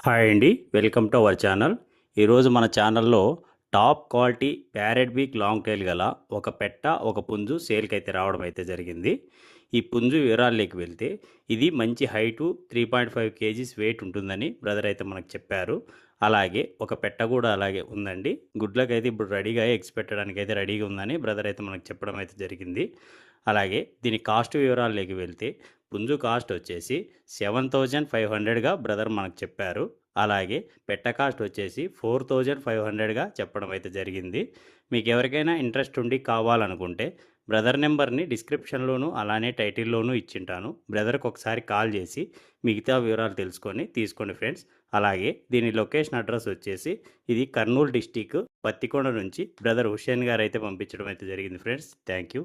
Hi అండి. Welcome to our channel. ఈరోజు మన ఛానల్‌లో top quality parrot beak long tail గల ఒక పెట్ట, ఒక పుంజు సేల్‌కైతే రావడం అయితే జరిగింది. ఈ పుంజు వివరాల్లోకి వెళ్తే ఇది మంచి హైటు 3.5 కేజీస్ వెయిట్ ఉంటుందని బ్రదర్ అయితే మనకు చెప్పారు. అలాగే ఒక పెట్ట కూడా అలాగే ఉందండి. గుడ్లకైతే ఇప్పుడు రెడీగా ఎగ్స్ పెట్టడానికైతే రెడీగా ఉందని బ్రదర్ అయితే మనకు చెప్పడం అయితే జరిగింది. అలాగే దీని కాస్ట్ వివరాల్లోకి వెళ్తే పుంజు కాస్ట్ వచ్చేసి 7,500గా బ్రదర్ మనకు చెప్పారు. అలాగే పెట్ట కాస్ట్ వచ్చేసి 4,500గా చెప్పడం అయితే జరిగింది. మీకు ఎవరికైనా ఇంట్రెస్ట్ ఉండి కావాలనుకుంటే బ్రదర్ నెంబర్ని డిస్క్రిప్షన్లోను అలానే టైటిల్లోనూ ఇచ్చింటాను. బ్రదర్కి ఒకసారి కాల్ చేసి మిగతా వివరాలు తెలుసుకొని తీసుకోండి ఫ్రెండ్స్. అలాగే దీని లొకేషన్ అడ్రస్ వచ్చేసి ఇది కర్నూలు డిస్టిక్ పత్తికొండ నుంచి బ్రదర్ హుషేన్ గారు అయితే పంపించడం అయితే జరిగింది ఫ్రెండ్స్. Thank you.